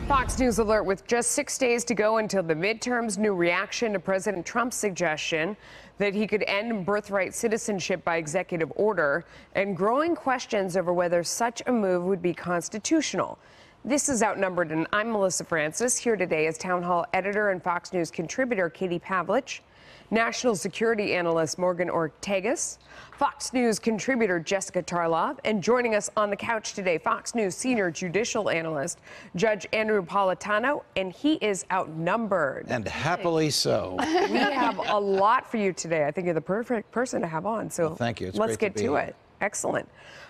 Fox News alert with just 6 days to go until the midterms. New reaction to President Trump's suggestion that he could end birthright citizenship by executive order, and growing questions over whether such a move would be constitutional. This is Outnumbered, and I'm Melissa Francis. Here today is Town Hall editor and Fox News contributor Katie Pavlich, national security analyst Morgan Ortegas, Fox News contributor Jessica Tarlov, and joining us on the couch today, Fox News senior judicial analyst Judge Andrew Napolitano, and he is outnumbered. And happily so. We have a lot for you today. I think you're the perfect person to have on, so well, thank you. Let's get to it. Excellent.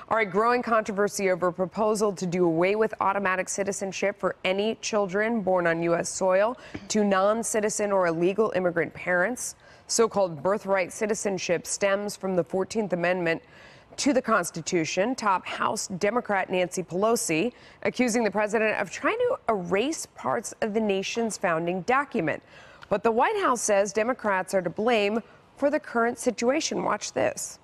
All right, growing controversy over a proposal to do away with automatic citizenship for any children born on U.S. soil to non-citizen or illegal immigrant parents. So-called birthright citizenship stems from the 14th Amendment to the Constitution. Top House Democrat Nancy Pelosi accusing the president of trying to erase parts of the nation's founding document. But the White House says Democrats are to blame for the current situation. Watch this.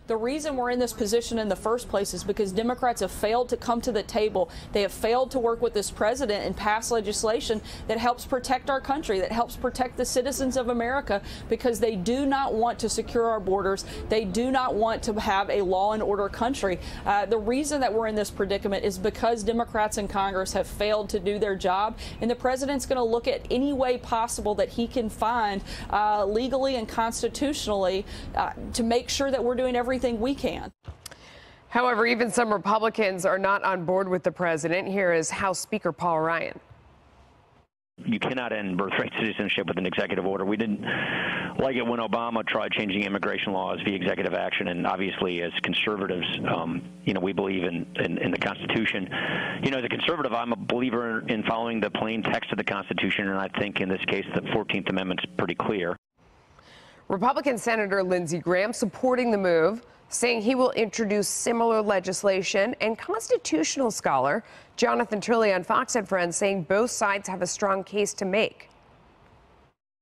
The reason we're in this position in the first place is because Democrats have failed to come to the table. They have failed to work with this president and pass legislation that helps protect our country, that helps protect the citizens of America, because they do not want to secure our borders. They do not want to have a law and order country. The reason that we're in this predicament is because Democrats in Congress have failed to do their job, and the president's going to look at any way possible that he can find legally and constitutionally to make sure that we're doing everything we can. However, even some Republicans are not on board with the president. Here is House Speaker Paul Ryan. You cannot end birthright citizenship with an executive order. We didn't like it when Obama tried changing immigration laws via executive action, and obviously as conservatives, we believe in the Constitution. As a conservative, I'm a believer in following the plain text of the Constitution, and I think in this case the 14th Amendment's pretty clear. Republican Senator Lindsey Graham supporting the move, saying he will introduce similar legislation, and constitutional scholar Jonathan Turley on Fox and Friends saying both sides have a strong case to make.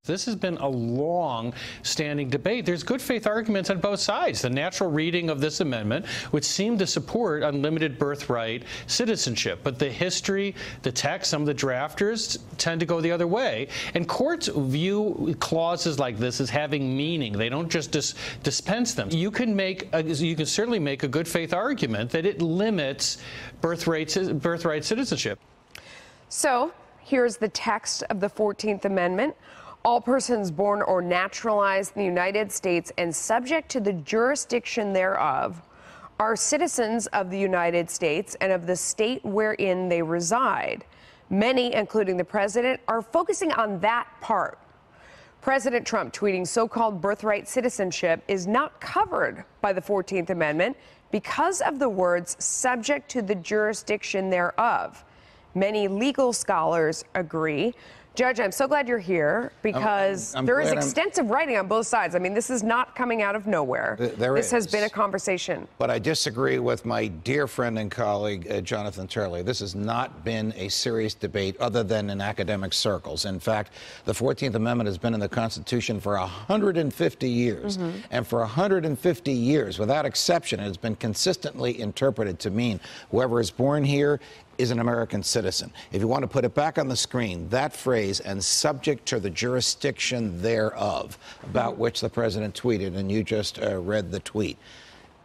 This has been a long-standing debate. There's good faith arguments on both sides. The natural reading of this amendment would seem to support unlimited birthright citizenship. But the history, the text, some of the drafters tend to go the other way. And courts view clauses like this as having meaning. They don't just dispense them. You can certainly make a good faith argument that it limits birthright citizenship. So here's the text of the 14th Amendment. All persons born or naturalized in the United States and subject to the jurisdiction thereof are citizens of the United States and of the state wherein they reside. Many, including the president, are focusing on that part. President Trump tweeting so-called birthright citizenship is not covered by the 14th Amendment because of the words subject to the jurisdiction thereof. Many legal scholars agree. Judge, I'm so glad you're here because there is extensive writing on both sides. I mean, this is not coming out of nowhere. This has been a conversation. But I disagree with my dear friend and colleague, Jonathan Turley. This has not been a serious debate other than in academic circles. In fact, the 14th Amendment has been in the Constitution for 150 years. And for 150 years, without exception, it has been consistently interpreted to mean whoever is born here is an American citizen. If you want to put it back on the screen, that phrase, and subject to the jurisdiction thereof, about which the president tweeted, and you just read the tweet.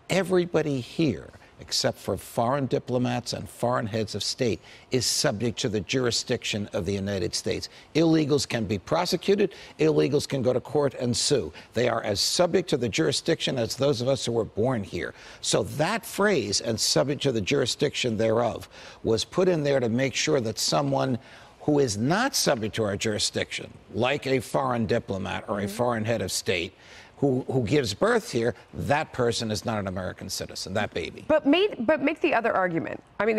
Everybody here, except for foreign diplomats and foreign heads of state, is subject to the jurisdiction of the United States. Illegals can be prosecuted. Illegals can go to court and sue. They are as subject to the jurisdiction as those of us who were born here. So that phrase, and subject to the jurisdiction thereof, was put in there to make sure that someone who is not subject to our jurisdiction, like a foreign diplomat or a foreign head of state, who gives birth here, that person is not an American citizen, that baby. But make the other argument. I mean,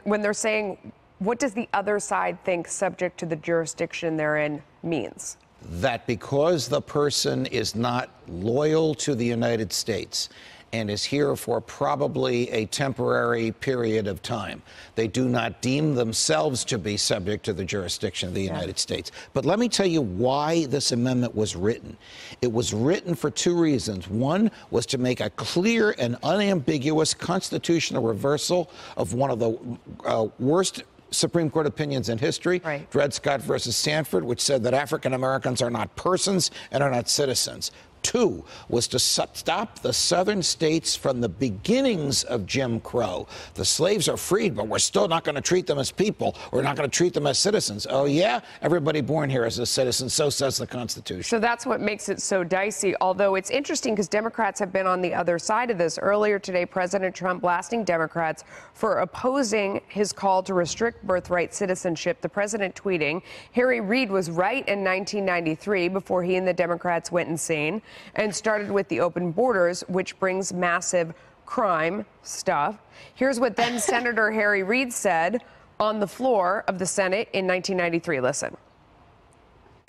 when they're saying, what does the other side think subject to the jurisdiction therein means? That because the person is not loyal to the United States and is here for probably a temporary period of time, they do not deem themselves to be subject to the jurisdiction of the United States. But let me tell you why this amendment was written. It was written for two reasons. One was to make a clear and unambiguous constitutional reversal of one of the worst Supreme Court opinions in history. Right. Dred Scott versus Sanford, which said that African Americans are not persons and are not citizens. 2 was to stop the southern states from the beginnings of Jim Crow. The slaves are freed, but we're still not going to treat them as people. We're not going to treat them as citizens. Oh, yeah? Everybody born here is a citizen. So says the Constitution. So that's what makes it so dicey, although it's interesting because Democrats have been on the other side of this. Earlier today, President Trump blasting Democrats for opposing his call to restrict birthright citizenship. The president tweeting, Harry Reid was right in 1993 before he and the Democrats went insane and started with the open borders, which brings massive crime stuff. Here's what then Senator Harry Reid said on the floor of the Senate in 1993. Listen.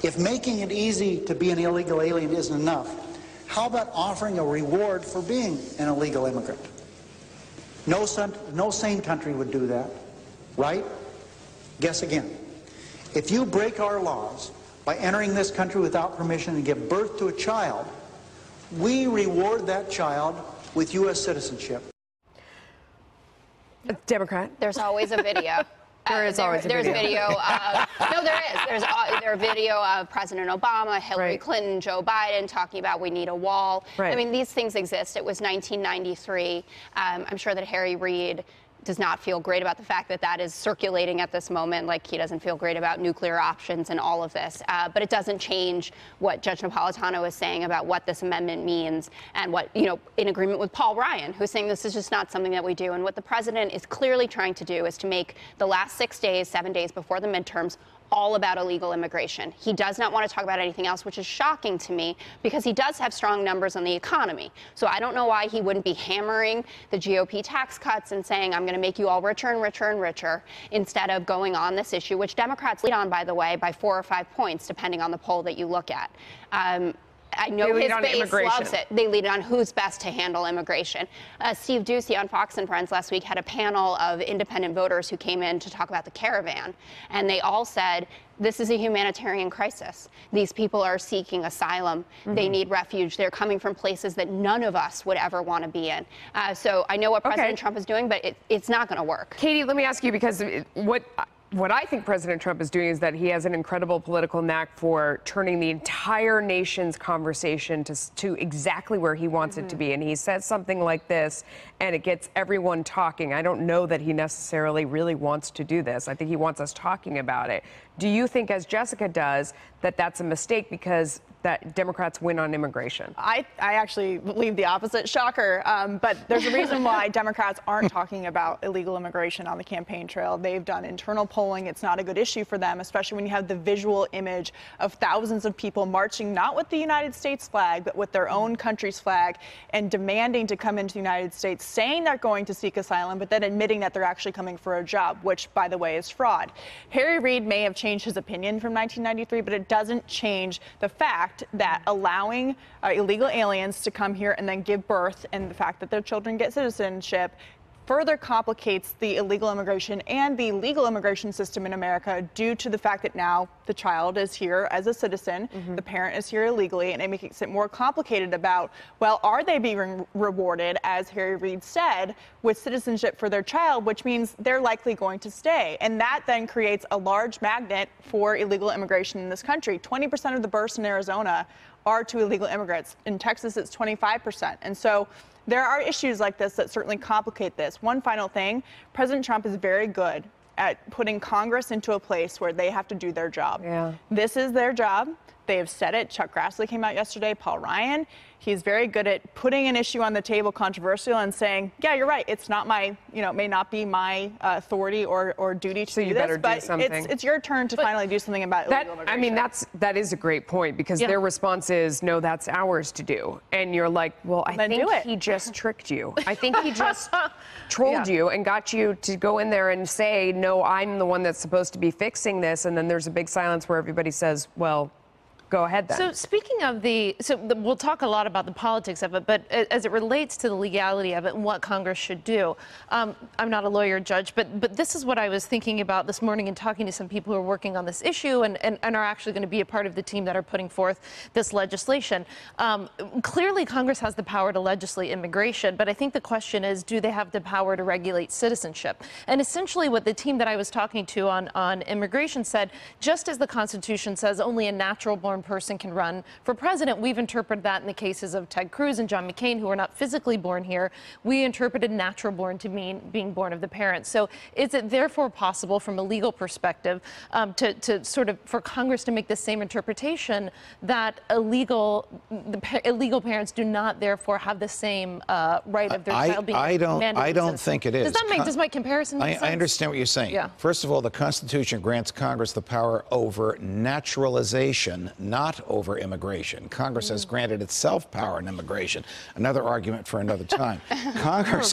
If making it easy to be an illegal alien isn't enough, how about offering a reward for being an illegal immigrant? No sane country would do that, right? Guess again. If you break our laws by entering this country without permission and give birth to a child, we reward that child with U.S. citizenship. Democrat. There's always a video. There's always a video. There's video. No, there is. There's video of President Obama, Hillary Clinton, Joe Biden talking about we need a wall. Right. I mean, these things exist. It was 1993. I'm sure that Harry Reid does not feel great about the fact that that is circulating at this moment, like he doesn't feel great about nuclear options and all of this. But it doesn't change what Judge Napolitano is saying about what this amendment means and what, you know, in agreement with Paul Ryan, who's saying this is just not something that we do. And what the president is clearly trying to do is to make the last 6 days, 7 days before the midterms, all about illegal immigration. He does not want to talk about anything else, which is shocking to me because he does have strong numbers on the economy. So I don't know why he wouldn't be hammering the GOP tax cuts and saying, I'm going to make you all richer and richer and richer, instead of going on this issue, which Democrats lead on, by the way, by 4 or 5 points, depending on the poll that you look at. I know his base loves it. They lead on who's best to handle immigration. Steve Doocy on Fox and Friends last week had a panel of independent voters who came in to talk about the caravan. And they all said, this is a humanitarian crisis. These people are seeking asylum. They need refuge. They're coming from places that none of us would ever want to be in. So I know what President Trump is doing, but it's not going to work. Katie, let me ask you, because what I think President Trump is doing is that he has an incredible political knack for turning the entire nation's conversation to exactly where he wants it to be. And he says something like this, and it gets everyone talking. I don't know that he necessarily really wants to do this. I think he wants us talking about it. Do you think, as Jessica does, that that's a mistake because that Democrats win on immigration? I actually believe the opposite. Shocker. But there's a reason why Democrats aren't talking about illegal immigration on the campaign trail. They've done internal polling. It's not a good issue for them, especially when you have the visual image of thousands of people marching not with the United States flag, but with their own country's flag and demanding to come into the United States, saying they're going to seek asylum, but then admitting that they're actually coming for a job, which, by the way, is fraud. Harry Reid may have changed his opinion from 1993, but it doesn't change the fact that allowing illegal aliens to come here and then give birth, and the fact that their children get citizenship, further complicates the illegal immigration and the legal immigration system in America, due to the fact that now the child is here as a citizen, the parent is here illegally, and it makes it more complicated about, well, are they being rewarded, as Harry Reid said, with citizenship for their child, which means they're likely going to stay. And that then creates a large magnet for illegal immigration in this country. 20% of the births in Arizona are to illegal immigrants. In Texas, it's 25%. And so there are issues like this that certainly complicate this. One final thing, President Trump is very good at putting Congress into a place where they have to do their job. This is their job. They have said it. Chuck Grassley came out yesterday, Paul Ryan. He's very good at putting an issue on the table, controversial, and saying, yeah, you're right. It's not my, it may not be my authority or duty to do this, but it's your turn to finally do something about illegal immigration. I mean, that is a great point, because their response is, no, that's ours to do. And you're like, well, I think he just tricked you. I think he just trolled you and got you to go in there and say, no, I'm the one that's supposed to be fixing this. And then there's a big silence where everybody says, well, Go ahead, then. So speaking of we'll talk a lot about the politics of it, but as it relates to the legality of it and what Congress should do, I'm not a lawyer, Judge, but this is what I was thinking about this morning and talking to some people who are working on this issue and are actually going to be a part of the team that are putting forth this legislation. Clearly, Congress has the power to legislate immigration, but I think the question is, do they have the power to regulate citizenship? And essentially what the team that I was talking to on immigration said, just as the Constitution says only a natural-born person can run for president, we've interpreted that in the cases of Ted Cruz and John McCain, who are not physically born here. We interpreted natural-born to mean being born of the parents. So is it therefore possible from a legal perspective to sort of for Congress to make the same interpretation that illegal parents do not therefore have the same right of their child being mandated? I don't think it is. Does my comparison make sense? I understand what you're saying. Yeah. First of all, the Constitution grants Congress the power over naturalization, not over immigration. Congress has granted itself power in immigration. Another argument for another time. Congress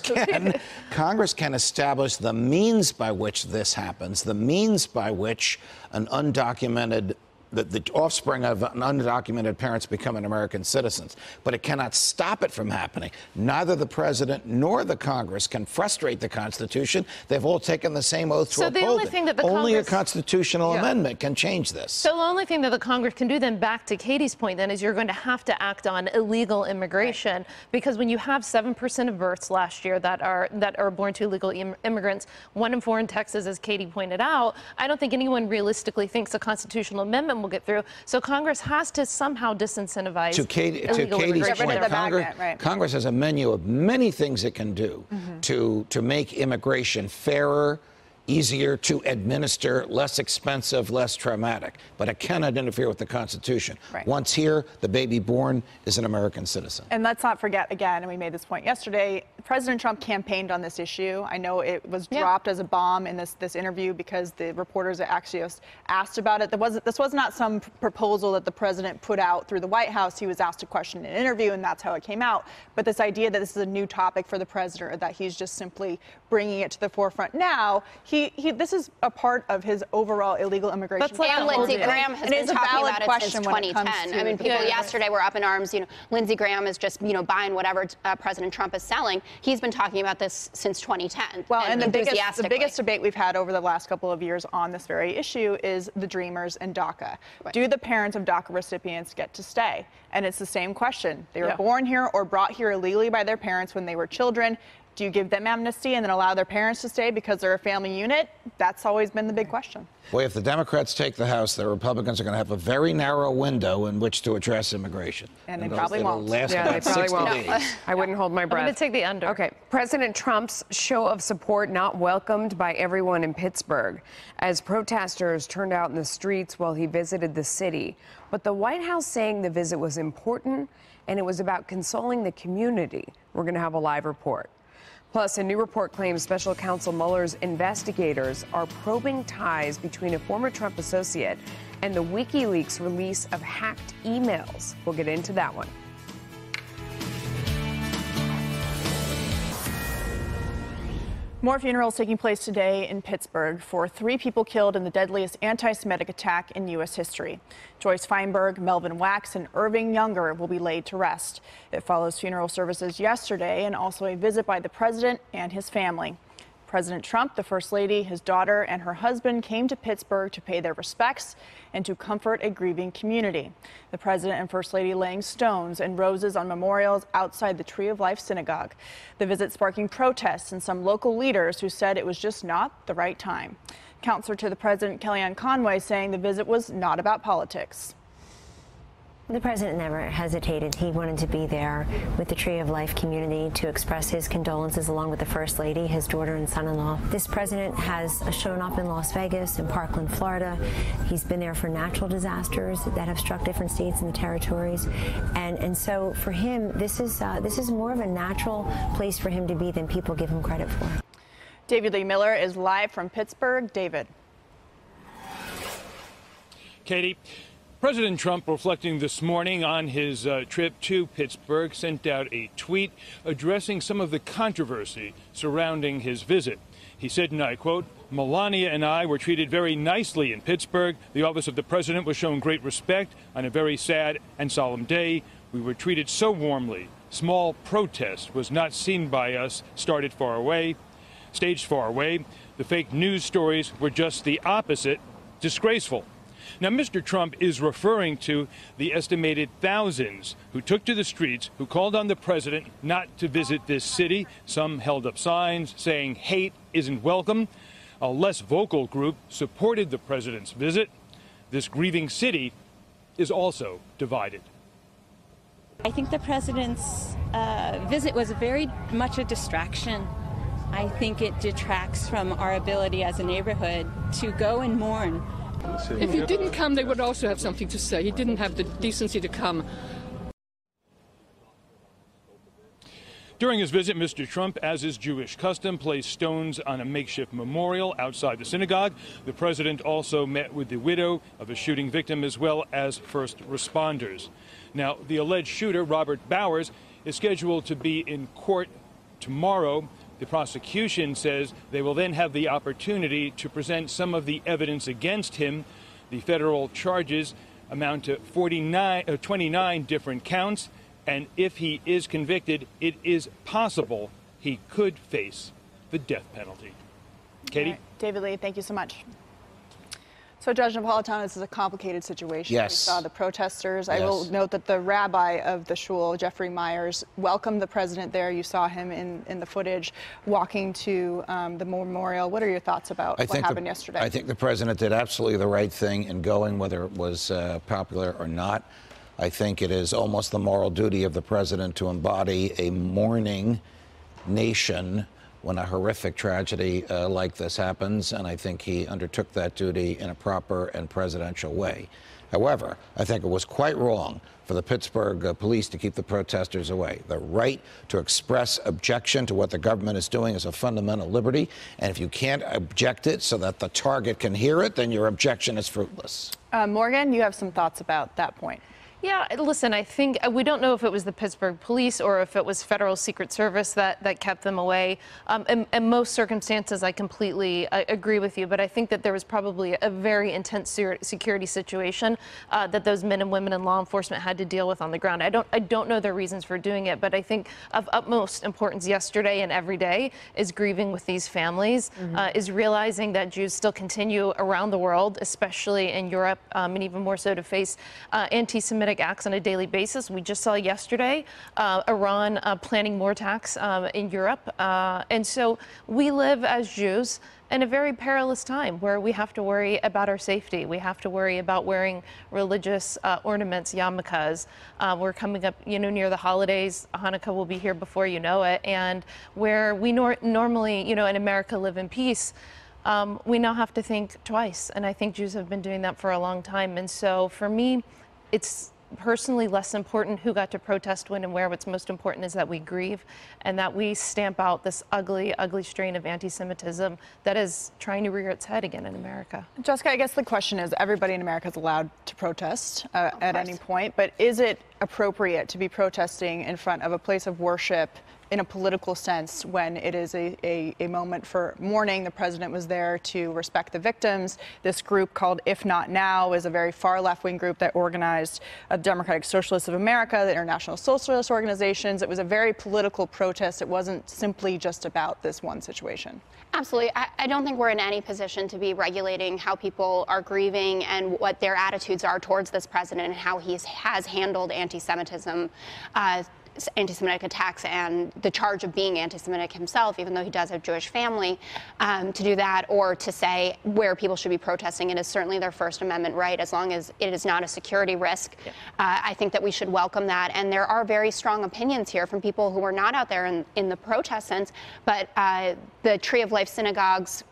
can establish the means by which this happens, the means by which an undocumented the offspring of undocumented parents becoming American citizens. But it cannot stop it from happening. Neither the president nor the Congress can frustrate the Constitution. They've all taken the same oath to uphold it. Only a constitutional amendment can change this. So the only thing that the Congress can do then, back to Katie's point, then, is you're going to have to act on illegal immigration, because when you have 7% of births last year that are born to illegal immigrants, 1 in 4 in Texas, as Katie pointed out, I don't think anyone realistically thinks a constitutional amendment will get through. So Congress has to somehow disincentivize illegal immigration. Congress has a menu of many things it can do to make immigration fairer, easier to administer, less expensive, less traumatic. But it cannot interfere with the Constitution. Right. Once here, the baby born is an American citizen. And let's not forget, again, and we made this point yesterday, President Trump campaigned on this issue. I know it was dropped as a bomb in this interview because the reporters at Axios asked about it. This was not some proposal that the president put out through the White House. He was asked a question in an interview, and that's how it came out. But this idea that this is a new topic for the president, or that he's just simply bringing it to the forefront now, this is a part of his overall illegal immigration. And Lindsey Graham has been talking about it since 2010. I mean, people yesterday were up in arms. Lindsey Graham is just, buying whatever President Trump is selling. He's been talking about this since 2010. Well, and the biggest debate we've had over the last couple of years on this very issue is the Dreamers and DACA. Right. Do the parents of DACA recipients get to stay? And it's the same question. They were born here or brought here illegally by their parents when they were children. Do you give them amnesty and then allow their parents to stay because they're a family unit? That's always been the big question. Boy, if the Democrats take the House, the Republicans are going to have a very narrow window in which to address immigration. And they probably won't. Last about 60 days. I wouldn't hold my breath. I'm going to take the under. Okay. President Trump's show of support not welcomed by everyone in Pittsburgh as protesters turned out in the streets while he visited the city. But the White House saying the visit was important and it was about consoling the community. We're going to have a live report. Plus, a new report claims special counsel Mueller's investigators are probing ties between a former Trump associate and the WikiLeaks release of hacked emails. We'll get into that one. More funerals taking place today in Pittsburgh for 3 people killed in the deadliest anti-Semitic attack in U.S. history. Joyce Feinberg, Melvin Wax, and Irving Younger will be laid to rest. It follows funeral services yesterday and also a visit by the president and his family. President Trump, the First Lady, his daughter, and her husband came to Pittsburgh to pay their respects and to comfort a grieving community. The President and First Lady laying stones and roses on memorials outside the Tree of Life Synagogue. The visit sparking protests and some local leaders who said it was just not the right time. Counselor to the President, Kellyanne Conway, saying the visit was not about politics. The president never hesitated. He wanted to be there with the Tree of Life community to express his condolences along with the First Lady, his daughter and son-in-law. This president has shown up in Las Vegas and Parkland, Florida. He's been there for natural disasters that have struck different states and the territories. And so for him, this is more of a natural place for him to be than people give him credit for. David Lee Miller is live from Pittsburgh. David. Katie. President Trump, reflecting this morning on his trip to Pittsburgh, sent out a tweet addressing some of the controversy surrounding his visit. He said, and I quote, "Melania and I were treated very nicely in Pittsburgh. The office of the president was shown great respect on a very sad and solemn day. We were treated so warmly. Small protest was not seen by us, staged far away. The fake news stories were just the opposite, disgraceful." Now, Mr. Trump is referring to the estimated thousands who took to the streets, who called on the president not to visit this city. Some held up signs saying hate isn't welcome. A less vocal group supported the president's visit. This grieving city is also divided. I think the president's visit was very much a distraction. I think it detracts from our ability as a neighborhood to go and mourn. If he didn't come, they would also have something to say. He didn't have the decency to come. During his visit, Mr. Trump, as is Jewish custom, placed stones on a makeshift memorial outside the synagogue. The president also met with the widow of a shooting victim as well as first responders. Now, the alleged shooter, Robert Baier, is scheduled to be in court tomorrow. The prosecution says they will then have the opportunity to present some of the evidence against him. The federal charges amount to 29 different counts, and if he is convicted, it is possible he could face the death penalty. Katie? Right. David Lee, thank you so much. So, Judge Napolitano, this is a complicated situation. Yes. We saw the protesters. Yes. I will note that the rabbi of the shul, Jeffrey Myers, welcomed the president there. You saw him in the footage walking to the memorial. What are your thoughts about what happened yesterday? I think the president did absolutely the right thing in going, whether it was popular or not. I think it is almost the moral duty of the president to embody a mourning nation when a horrific tragedy like this happens, and I think he undertook that duty in a proper and presidential way. However, I think it was quite wrong for the Pittsburgh police to keep the protesters away. The right to express objection to what the government is doing is a fundamental liberty, and if you can't object it so that the target can hear it, then your objection is fruitless. Morgan, you have some thoughts about that point. Yeah, listen, I think we don't know if it was the Pittsburgh police or if it was federal Secret Service that kept them away. In most circumstances, I completely agree with you, but I think that there was probably a very intense security situation that those men and women in law enforcement had to deal with on the ground. I don't know their reasons for doing it, but I think of utmost importance yesterday and every day is grieving with these families, is realizing that Jews still continue around the world, especially in Europe, and even more so to face anti-Semitic acts on a daily basis. We just saw yesterday Iran planning more attacks in Europe. And so we live as Jews in a very perilous time where we have to worry about our safety. We have to worry about wearing religious ornaments, yarmulkes. We're coming up, near the holidays. Hanukkah will be here before you know it. And where we normally, in America, live in peace, we now have to think twice. And I think Jews have been doing that for a long time. And so for me, it's personally less important who got to protest when and where. What's most important is that we grieve and that we stamp out this ugly, ugly strain of anti-Semitism that is trying to rear its head again in America. Jessica, I guess the question is, everybody in America is allowed to protest at any point, but is it appropriate to be protesting in front of a place of worship in a political sense when it is a moment for mourning? The president was there to respect the victims. This group called If Not Now is a very far left-wing group that organized the Democratic Socialists of America, the International Socialist Organizations. It was a very political protest. It wasn't simply just about this one situation. Absolutely. I don't think we're in any position to be regulating how people are grieving and what their attitudes are towards this president and how he has handled anti-Semitism, anti-Semitic attacks, and the charge of being anti-Semitic himself, even though he does have Jewish family, to do that or to say where people should be protesting. It is certainly their First Amendment right, as long as it is not a security risk. Yeah. I think that we should welcome that. And there are very strong opinions here from people who are not out there in the protest sense, but the Tree of Life Synagogue's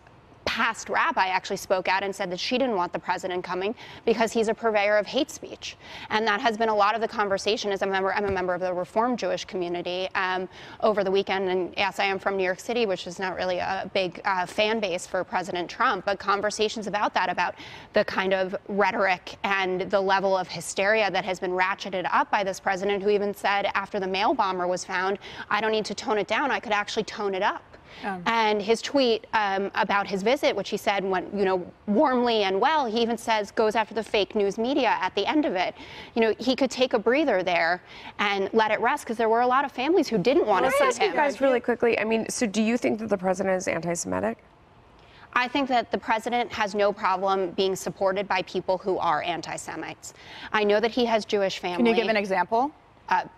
past rabbi actually spoke out and said that she didn't want the president coming because he's a purveyor of hate speech. And that has been a lot of the conversation. I'm a member of the Reformed Jewish community over the weekend. And yes, I am from New York City, which is not really a big fan base for President Trump, but conversations about that, about the kind of rhetoric and the level of hysteria that has been ratcheted up by this president, who even said after the mail bomber was found, I don't need to tone it down, I could actually tone it up. And his tweet about his visit, which he said went, warmly and well, he even says goes after the fake news media at the end of it. He could take a breather there and let it rest, because there were a lot of families who didn't want to see him. You guys really quickly, so do you think that the president is anti-Semitic? I think that the president has no problem being supported by people who are anti-Semites. I know that he has Jewish family. Can you give an example?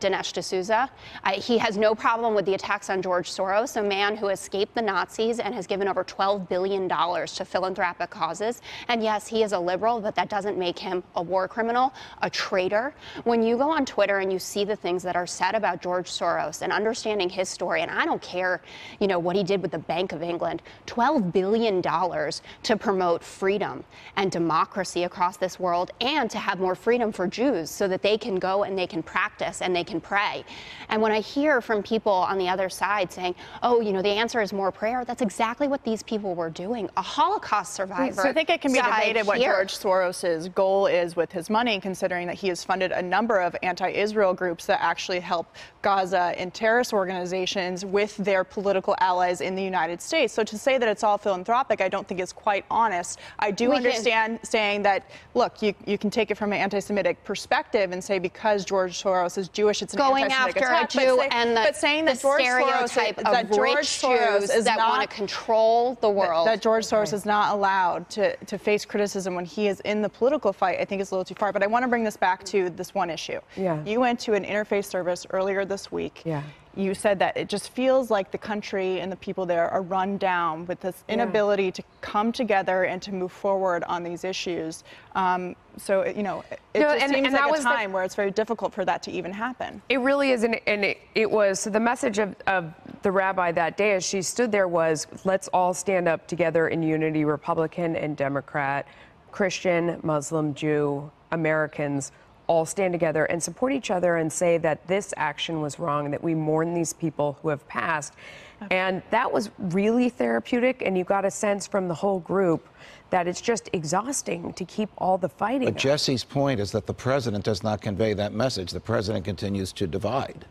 Dinesh D'Souza. He has no problem with the attacks on George Soros, a man who escaped the Nazis and has given over $12 billion to philanthropic causes. And yes, he is a liberal, but that doesn't make him a war criminal, a traitor. When you go on Twitter and you see the things that are said about George Soros and understanding his story, and I don't care, what he did with the Bank of England, $12 billion to promote freedom and democracy across this world, and to have more freedom for Jews so that they can go and they can practice and they can pray. And when I hear from people on the other side saying, the answer is more prayer, that's exactly what these people were doing. A Holocaust survivor. So I think it can be debated what George Soros' goal is with his money, considering that he has funded a number of anti-Israel groups that actually help Gaza and terrorist organizations with their political allies in the United States. So to say that it's all philanthropic, I don't think is quite honest. I do understand saying that, look, you can take it from an anti-Semitic perspective and say because George Soros is Jewish, it's an anti-Semitic attack. Going after a Jew and the stereotype of rich Jews that want to control the world. That George Soros is not allowed to face criticism when he is in the political fight, I think is a little too far. But I want to bring this back to this one issue. Yeah. You went to an interfaith service earlier this week. Yeah. You said that it just feels like the country and the people there are run down with this inability to come together and to move forward on these issues. It just seems like a time where it's very difficult for that to even happen. It really is, and it was. So the message of the rabbi that day as she stood there was, let's all stand up together in unity, Republican and Democrat, Christian, Muslim, Jew, Americans, all stand together and support each other and say that this action was wrong and that we mourn these people who have passed. And that was really therapeutic, and you got a sense from the whole group that it's just exhausting to keep all the fighting. But Jesse's point is that the president does not convey that message. The president continues to divide.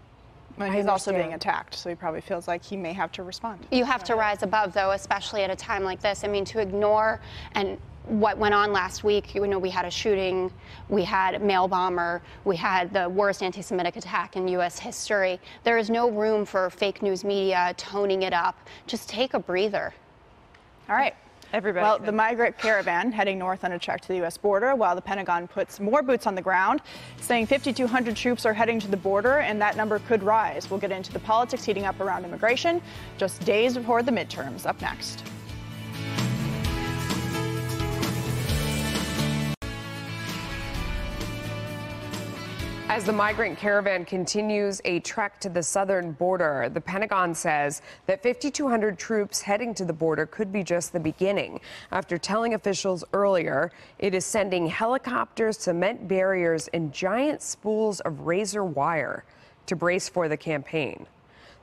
But he's also being attacked, so he probably feels like he may have to respond. You have to rise above, though, especially at a time like this. I mean, to ignore and what went on last week, we had a shooting, we had a mail bomber, we had the worst anti-Semitic attack in U.S. history. There is no room for fake news media toning it up. Just take a breather. All right. Everybody. Well, the migrant caravan heading north on a trek to the U.S. border, while the Pentagon puts more boots on the ground, saying 5,200 troops are heading to the border, and that number could rise. We'll get into the politics heating up around immigration just days before the midterms. Up next. As the migrant caravan continues a trek to the southern border, the Pentagon says that 5,200 troops heading to the border could be just the beginning. After telling officials earlier it is sending helicopters, cement barriers, and giant spools of razor wire to brace for the campaign.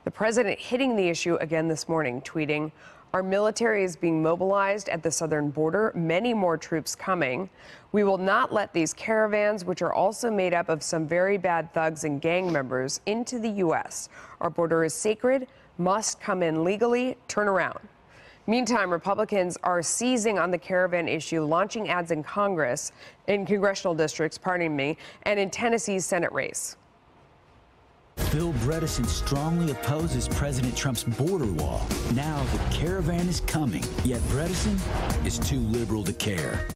The president hitting the issue again this morning, tweeting, "Our military is being mobilized at the southern border, many more troops coming. We will not let these caravans, which are also made up of some very bad thugs and gang members, into the U.S. Our border is sacred, must come in legally, turn around." Meantime, Republicans are seizing on the caravan issue, launching ads in Congress, in congressional districts, and in Tennessee's Senate race. Bill Bredesen strongly opposes President Trump's border wall. Now the caravan is coming, yet Bredesen is too liberal to care.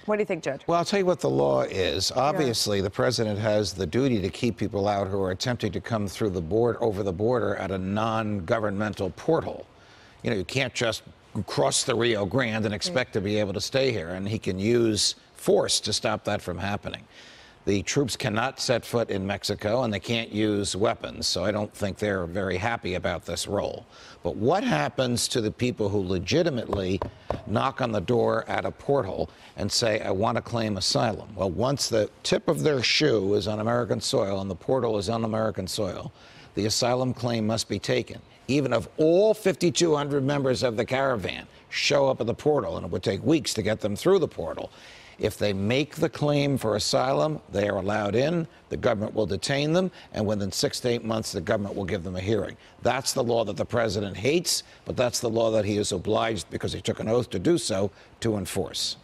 What do you think, Judge? Well, I'll tell you what the law is. Obviously, the president has the duty to keep people out who are attempting to come through the border, over the border at a non-governmental portal. You can't just cross the Rio Grande and expect to be able to stay here, and he can use force to stop that from happening. The troops cannot set foot in Mexico, and they can't use weapons, so I don't think they're very happy about this role. But what happens to the people who legitimately knock on the door at a portal and say, I want to claim asylum? Well, once the tip of their shoe is on American soil and the portal is on American soil, the asylum claim must be taken. Even if all 5,200 members of the caravan show up at the portal, and it would take weeks to get them through the portal, If they make the claim for asylum, they are allowed in, the government will detain them, and within 6 to 8 months, the government will give them a hearing. That's the law that the president hates, but that's the law that he is obliged, because he took an oath to do so, to enforce.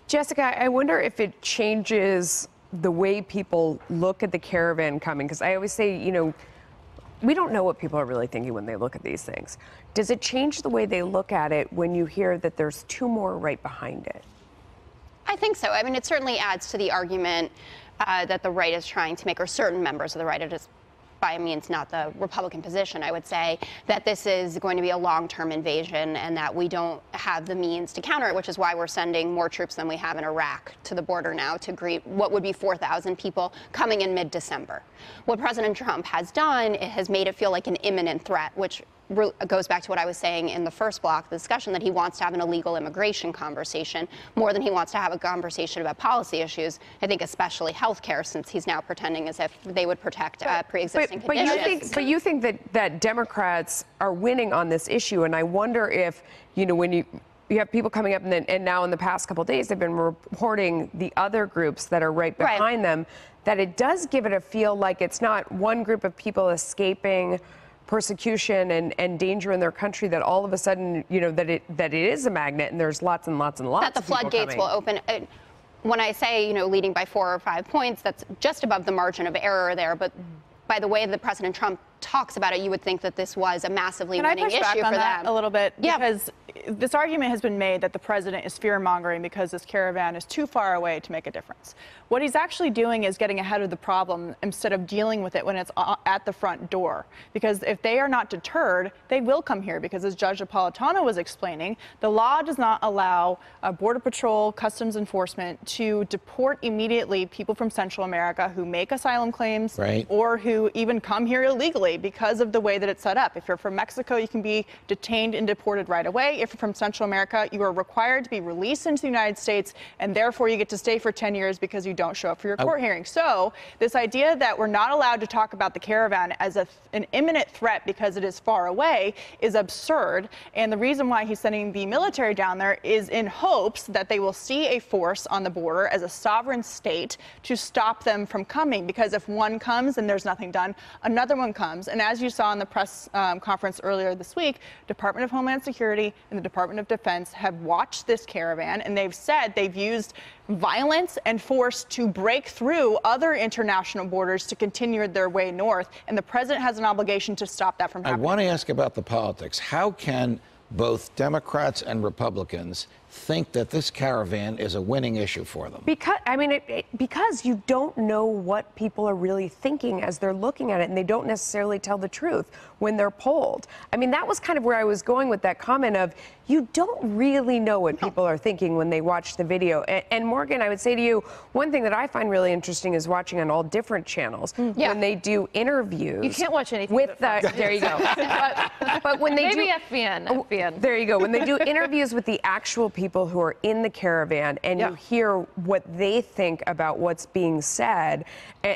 Jessica, I wonder if it changes the way people look at the caravan coming, because I always say, you know, we don't know what people are really thinking when they look at these things. Does it change the way they look at it when you hear that there's 2 more right behind it? I think so. I mean, it certainly adds to the argument that the right is trying to make, or certain members of the right, it is by means not the Republican position, I would say, that this is going to be a long-term invasion and that we don't have the means to counter it, which is why we're sending more troops than we have in Iraq to the border now to greet what would be 4,000 people coming in mid-December. What President Trump has done, it has made it feel like an imminent threat, which goes back to what I was saying in the first block of the discussion, that he wants to have an illegal immigration conversation more than he wants to have a conversation about policy issues, I think especially health care, since he's now pretending as if they would protect pre-existing conditions. But you think that Democrats are winning on this issue, and I wonder if, you know, when you have people coming up, and now in the past couple of days, they've been reporting the other groups that are right behind them, that it does give it a feel like it's not one group of people escaping persecution and danger in their country, that all of a sudden, you know, that it is a magnet and there's lots and lots and lots that the of people floodgates coming. will open. When I say, you know, leading by 4 or 5 points, that's just above the margin of error there. But by the way that President Trump talks about it, you would think that this was a massively winning issue for them. Can I push back on that a little bit? Yeah. Because this argument has been made that the president is fear-mongering because this caravan is too far away to make a difference. What he's actually doing is getting ahead of the problem instead of dealing with it when it's at the front door. Because if they are not deterred, they will come here. Because as Judge Napolitano was explaining, the law does not allow Border Patrol, Customs Enforcement to deport immediately people from Central America who make asylum claims or who even come here illegally because of the way that it's set up. If you're from Mexico, you can be detained and deported right away. If you're from Central America, you are required to be released into the United States, and therefore you get to stay for 10 years because you don't show up for your court hearing. So this idea that we're not allowed to talk about the caravan as an imminent threat because it is far away is absurd. And the reason why he's sending the military down there is in hopes that they will see a force on the border as a sovereign state to stop them from coming. Because if one comes and there's nothing done, another one comes. And as you saw in the press conference earlier this week, Department of Homeland Security and the Department of Defense have watched this caravan, and they've said they've used violence and force to break through other international borders to continue their way north. And the president has an obligation to stop that from happening. I want to ask about the politics. How can both Democrats and Republicans think that this caravan is a winning issue for them? Because, I mean, because you don't know what people are really thinking as they're looking at it, and they don't necessarily tell the truth when they're polled. I mean, that was kind of where I was going with that comment of, you don't really know what people are thinking when they watch the video. And Morgan, I would say to you, one thing that I find really interesting is watching on all different channels when they do interviews. You can't watch anything with the. There you go. but when they maybe do FBN. There you go. When they do interviews with the actual people who are in the caravan, and you hear what they think about what's being said.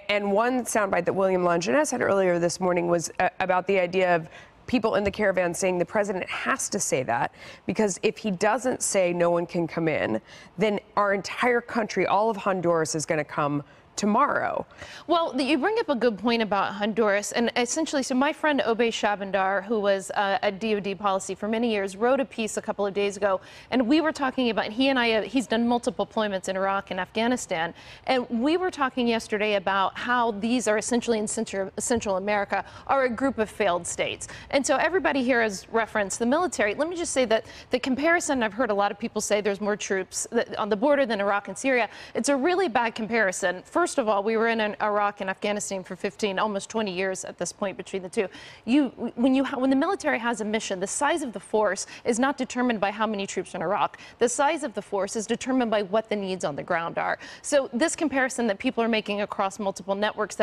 And one soundbite that William Longinus had earlier this morning was about the idea of people in the caravan saying the president has to say that, because if he doesn't say no one can come in, then our entire country, all of Honduras, is going to come tomorrow. Well, you bring up a good point about Honduras, and essentially, so my friend Obey Shabandar, who was at DoD policy for many years, wrote a piece a couple of days ago, and we were talking about, he and I, he's done multiple deployments in Iraq and Afghanistan, and we were talking yesterday about how these are essentially in Central America are a group of failed states. And so everybody here has referenced the military. Let me just say that the comparison, I've heard a lot of people say there's more troops on the border than Iraq and Syria. It's a really bad comparison. First of all, we were in Iraq and Afghanistan for 15, almost 20 years at this point between the two. When the military has a mission, the size of the force is not determined by how many troops in Iraq. The size of the force is determined by what the needs on the ground are. So this comparison that people are making across multiple networks,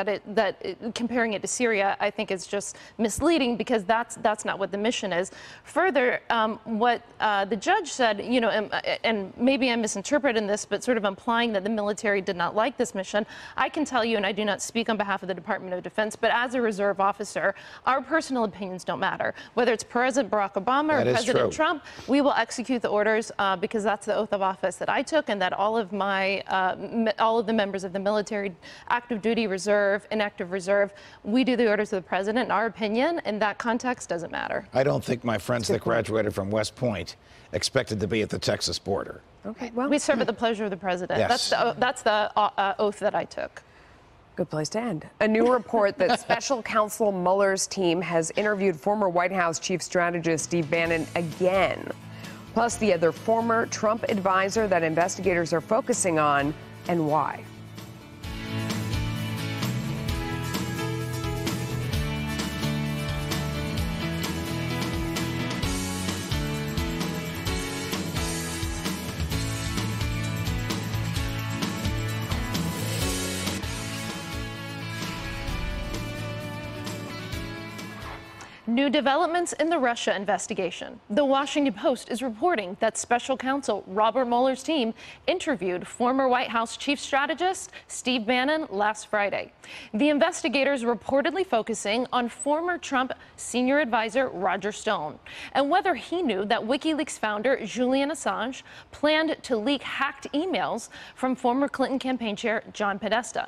comparing it to Syria, I think is just misleading, because that's not what the mission is. Further, what the judge said, you know, and maybe I'm misinterpreting this, but sort of implying that the military did not like this mission. I can tell you, and I do not speak on behalf of the Department of Defense, but as a reserve officer, our personal opinions don't matter. Whether it's President Barack Obama or President Trump, we will execute the orders because that's the oath of office that I took, and that all of my, all of the members of the military, active duty reserve, inactive reserve, we do the orders of the president. And our opinion in that context doesn't matter. I don't think my friends that graduated from West Point expected to be at the Texas border. Okay, well, we serve at the pleasure of the president. Yes. That's the oath that I took. Good place to end. A new report that special counsel Mueller's team has interviewed former White House chief strategist Steve Bannon again, plus the other former Trump advisor that investigators are focusing on and why. New developments in the Russia investigation. The Washington Post is reporting that special counsel Robert Mueller's team interviewed former White House chief strategist Steve Bannon last Friday. The investigators reportedly focusing on former Trump senior advisor Roger Stone and whether he knew that WikiLeaks founder Julian Assange planned to leak hacked emails from former Clinton campaign chair John Podesta.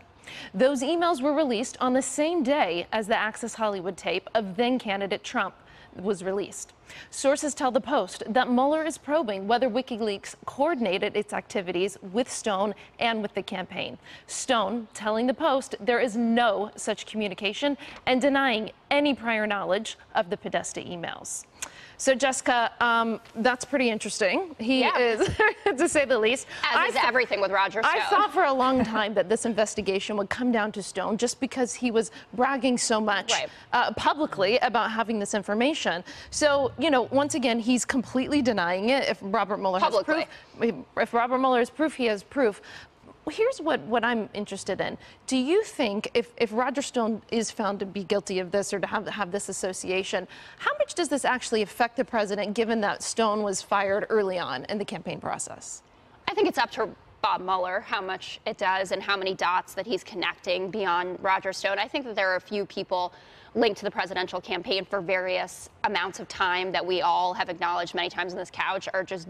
Those emails were released on the same day as the Access Hollywood tape of then-candidate Trump was released. Sources tell the Post that Mueller is probing whether WikiLeaks coordinated its activities with Stone and with the campaign. Stone telling the Post there is no such communication and denying any prior knowledge of the Podesta emails. So, Jessica, that's pretty interesting. He is, to say the least. As is everything with Roger Stone. I thought for a long time that this investigation would come down to Stone just because he was bragging so much publicly about having this information. So, you know, once again, he's completely denying it. If Robert Mueller has proof, if Robert Mueller has proof, he has proof. Here's what I'm interested in. Do you think if Roger Stone is found to be guilty of this or to have this association, how much does this actually affect the president, given that Stone was fired early on in the campaign process? I think it's up to Bob Mueller how much it does and how many dots that he's connecting beyond Roger Stone. I think that there are a few people linked to the presidential campaign for various amounts of time that we all have acknowledged many times on this couch are just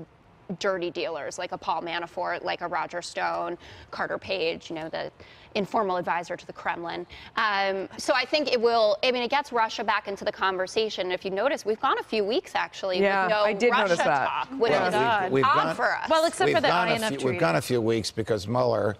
dirty dealers, like a Paul Manafort, like a Roger Stone, Carter Page, you know, the informal advisor to the Kremlin. So I think it will, I mean, it gets Russia back into the conversation. If you notice, we've gone a few weeks, actually, with no Russia talk, which is odd for us. Well, except for the INF treaty. We've gone a few weeks because Mueller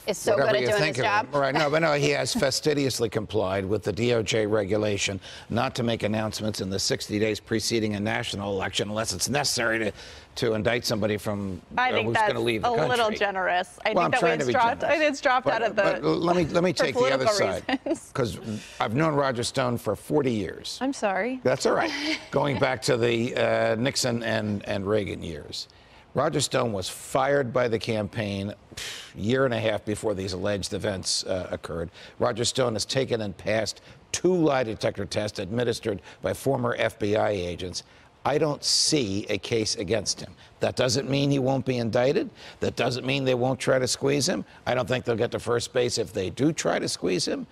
is so good at doing his job. Right, no, but no, he has fastidiously complied with the DOJ regulation not to make announcements in the 60 days preceding a national election unless it's necessary to indict somebody from I think who's going to leave the country. a little generous. I well, think it's dropped out of the. But let me take the other side, because I've known Roger Stone for 40 years. I'm sorry. That's all right. Going back to the Nixon and Reagan years. Roger Stone was fired by the campaign a year and a half before these alleged events occurred. Roger Stone has taken and passed 2 lie detector tests administered by former FBI agents. I don't see a case against him. That doesn't mean he won't be indicted. That doesn't mean they won't try to squeeze him. I don't think they'll get to first base if they do try to squeeze him.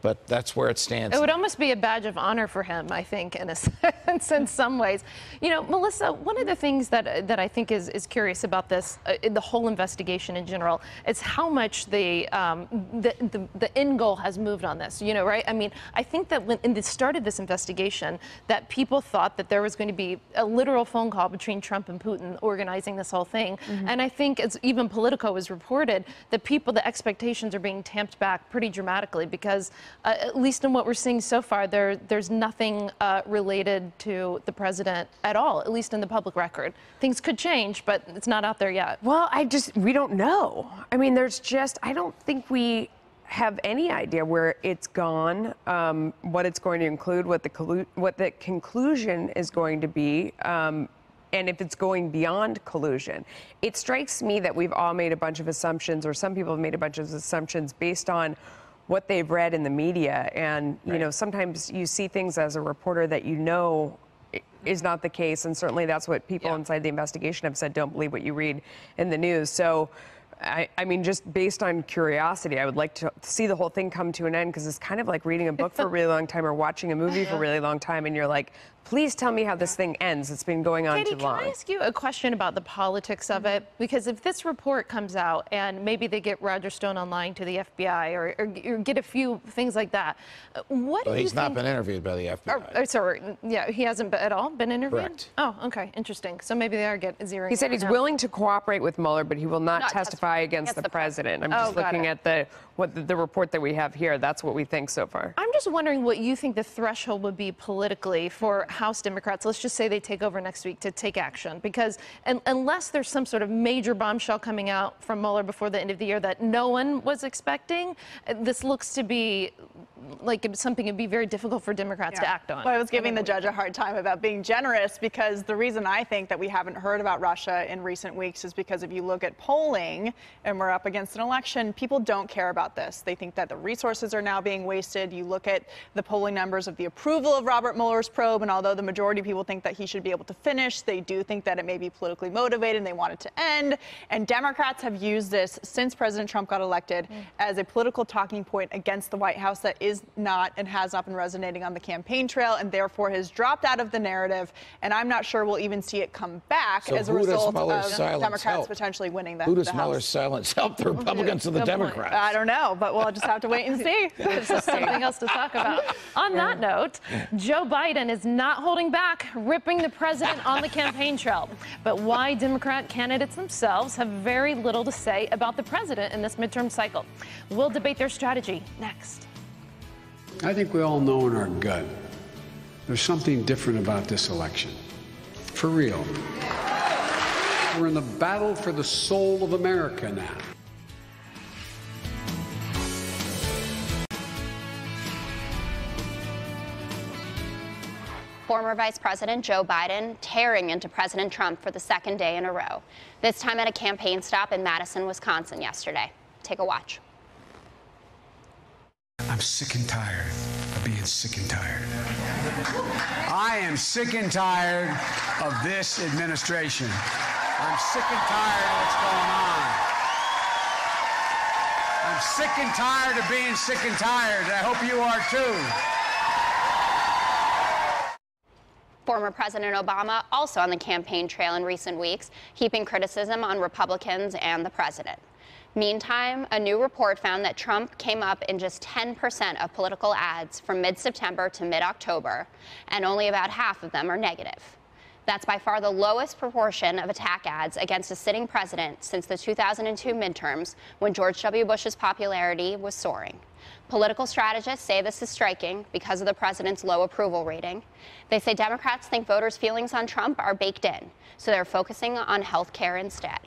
But that's where it stands. It would almost be a badge of honor for him, I think, in a sense, in some ways. You know, Melissa, one of the things that I think is curious about this, the whole investigation in general, is how much the end goal has moved on this. You know, right? I mean, I think that when in the start of this investigation, that people thought that there was going to be a literal phone call between Trump and Putin organizing this whole thing. And I think, as even Politico has reported, that the expectations are being tamped back pretty dramatically because. At least in what we're seeing so far, there's nothing related to the president at all, at least in the public record. Things could change, but it's not out there yet. Well, we don't know. I mean, I don't think we have any idea where it's gone, what it's going to include, what the conclusion is going to be. And if it's going beyond collusion. It strikes me that we've all made a bunch of assumptions, or some people have made a bunch of assumptions based on what they've read in the media. And, you know, sometimes you see things as a reporter that you know is not the case. And certainly that's what people inside the investigation have said, don't believe what you read in the news. So I mean, just based on curiosity, I would like to see the whole thing come to an end, because it's kind of like reading a book for a really long time or watching a movie for a really long time, and you're like, please tell me how this thing ends. It's been going on too long. Can I ask you a question about the politics of it? Because if this report comes out and maybe they get Roger Stone online to the FBI or get a few things like that, what do you think? He's not been interviewed by the FBI. Sorry, yeah, he hasn't at all been interviewed? Correct. Oh, okay, interesting. So maybe they are zeroing. He said he's willing to cooperate with Mueller, but he will not testify against the president. I'm just looking at the report that we have here. That's what we think so far. I'm just wondering what you think the threshold would be politically for House Democrats, let's just say they take over next week, to take action. Because unless there's some sort of major bombshell coming out from Mueller before the end of the year that no one was expecting, this looks to be like something it'd be very difficult for Democrats to act on. Well, I was giving the judge a hard time about being generous, because the reason I think that we haven't heard about Russia in recent weeks is because if you look at polling and we're up against an election, people don't care about this. They think that the resources are now being wasted. You look at the polling numbers of the approval of Robert Mueller's probe, and although the majority of people think that he should be able to finish, they do think that it may be politically motivated and they want it to end. And Democrats have used this since President Trump got elected as a political talking point against the White House that is not and has not been resonating on the campaign trail, and therefore has dropped out of the narrative. And I'm not sure we'll even see it come back as a result of Democrats potentially winning the House. Who does Mueller's silence help the Republicans or the Democrats? I don't know, but we'll just have to wait and see. There's something else to talk about. On that note, Joe Biden is not holding back, ripping the president on the campaign trail. But why Democrat candidates themselves have very little to say about the president in this midterm cycle. We'll debate their strategy next. I think we all know in our gut there's something different about this election. For real. We're in the battle for the soul of America now. Former Vice President Joe Biden tearing into President Trump for the second day in a row, this time at a campaign stop in Madison, Wisconsin yesterday. Take a watch. I'm sick and tired of being sick and tired. I am sick and tired of this administration. I'm sick and tired of what's going on. I'm sick and tired of being sick and tired. I hope you are too. Former President Obama also on the campaign trail in recent weeks, heaping criticism on Republicans and the president. Meantime, a new report found that Trump came up in just 10% of political ads from mid-September to mid-October, and only about half of them are negative. That's by far the lowest proportion of attack ads against a sitting president since the 2002 midterms, when George W. Bush's popularity was soaring. Political strategists say this is striking because of the president's low approval rating. They say Democrats think voters' feelings on Trump are baked in, so they're focusing on health care instead.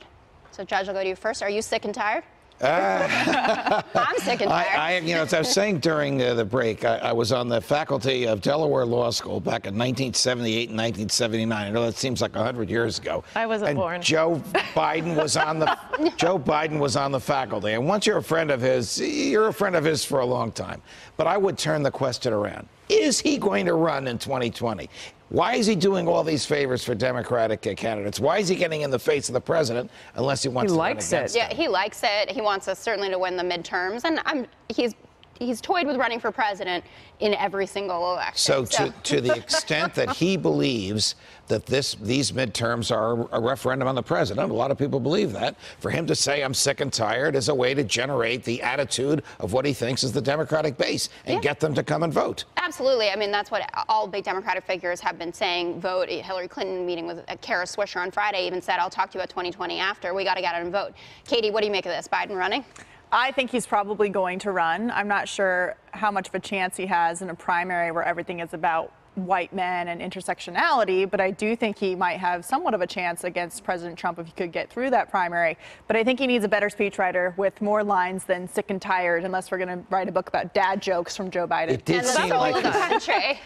So, Judge, I'll go to you first. Are you sick and tired? I'm sick and tired. As I was saying during the break, I was on the faculty of Delaware Law School back in 1978 and 1979. I know that seems like 100 years ago. I wasn't born. Joe Biden was on the Joe Biden was on the faculty. And once you're a friend of his, you're a friend of his for a long time. But I would turn the question around. Is he going to run in 2020? Why is he doing all these favors for Democratic candidates? Why is he getting in the face of the president unless he wants to run against him? Yeah, he likes it. He wants us certainly to win the midterms. And he's toyed with running for president in every single election. So to the extent that he believes that these midterms are a referendum on the president, a lot of people believe that, for him to say I'm sick and tired is a way to generate the attitude of what he thinks is the Democratic base and get them to come and vote. Absolutely. I mean, that's what all big Democratic figures have been saying. Vote. Hillary Clinton meeting with Kara Swisher on Friday even said, I'll talk to you about 2020 after. We got to get out and vote. Katie, what do you make of this? Biden running? I think he's probably going to run. I'm not sure how much of a chance he has in a primary where everything is about white men and intersectionality, but I do think he might have somewhat of a chance against President Trump if he could get through that primary. But I think he needs a better speechwriter with more lines than sick and tired, unless we're going to write a book about dad jokes from Joe Biden. It did seem like the country.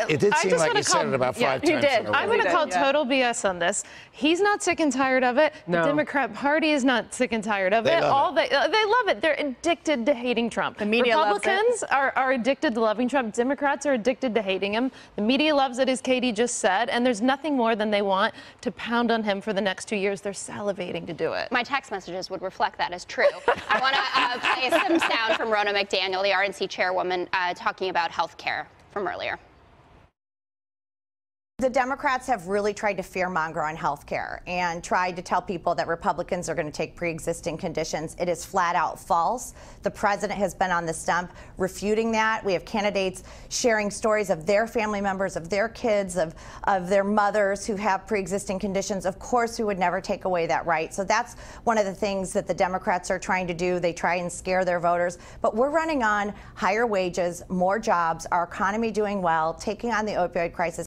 It did seem like you said it about 5 times. You did. I'm going to call total BS on this. He's not sick and tired of it. No. The Democrat Party is not sick and tired of it. They love it. They're addicted to hating Trump. The media Republicans loves it. are addicted to loving Trump. Democrats are addicted to hating him. The media loves it, as Katie just said, and there's nothing more than they want to pound on him for the next 2 years. They're salivating to do it. My text messages would reflect that as true. I want to play some sound from Ronna McDaniel, the RNC chairwoman, talking about health care from earlier. The Democrats have really tried to fearmonger on health care and tried to tell people that Republicans are going to take pre-existing conditions. It is flat out false. The president has been on the stump refuting that. We have candidates sharing stories of their family members, of their kids, of their mothers who have pre-existing conditions. Of course, we would never take away that right. So that's one of the things that the Democrats are trying to do. They try and scare their voters. But we're running on higher wages, more jobs, our economy doing well, taking on the opioid crisis.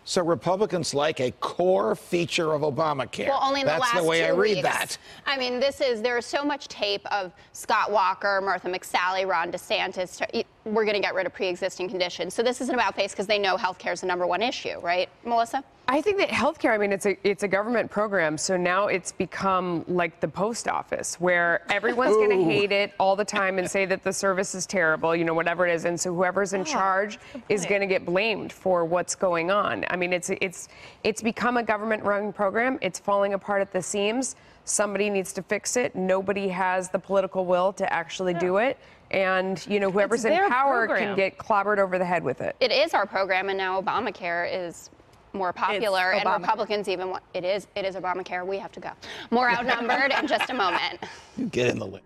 So Republicans like a core feature of Obamacare. Well, only in the last 2 weeks. That's the way I read that. I mean, there is so much tape of Scott Walker, MarthaMacCallum, Ron DeSantis. We're going to get rid of pre-existing conditions. So this isn't about face because they know health care is the #1 issue, right, Melissa? I think that healthcare, I mean, it's a government program, so now it's become like the post office, where everyone's going to hate it all the time and say that the service is terrible, you know, whatever it is, and so whoever's in charge is going to get blamed for what's going on. I mean, it's become a government-run program. It's falling apart at the seams. Somebody needs to fix it. Nobody has the political will to actually do it. And, you know, whoever's in power can get clobbered over the head with it. It is our program, and now Obamacare is more popular, and Republicans even want it is Obamacare. We have to go. More Outnumbered in just a moment. Get in the list.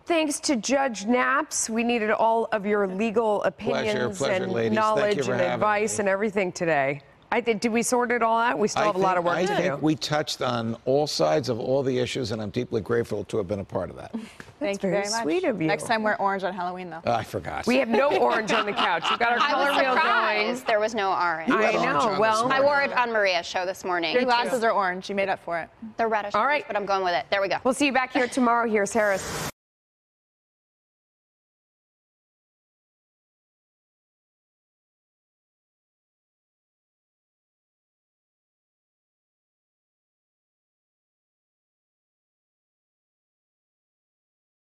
Thanks to Judge Naps. We needed all of your legal opinions and ladies. knowledge and advice and everything today. Did we sort it all out? We still have a lot of work to do. I think we touched on all sides of all the issues, and I'm deeply grateful to have been a part of that. Thank you very much. Sweet of you. Next time wear orange on Halloween, though. I forgot. We have no orange on the couch. We've got our color wheel going. There was no orange. I know. Well, I wore it on Maria's show this morning. Your glasses are orange. You made up for it. They're reddish, all right, but I'm going with it. There we go. We'll see you back here tomorrow. Here's Harris.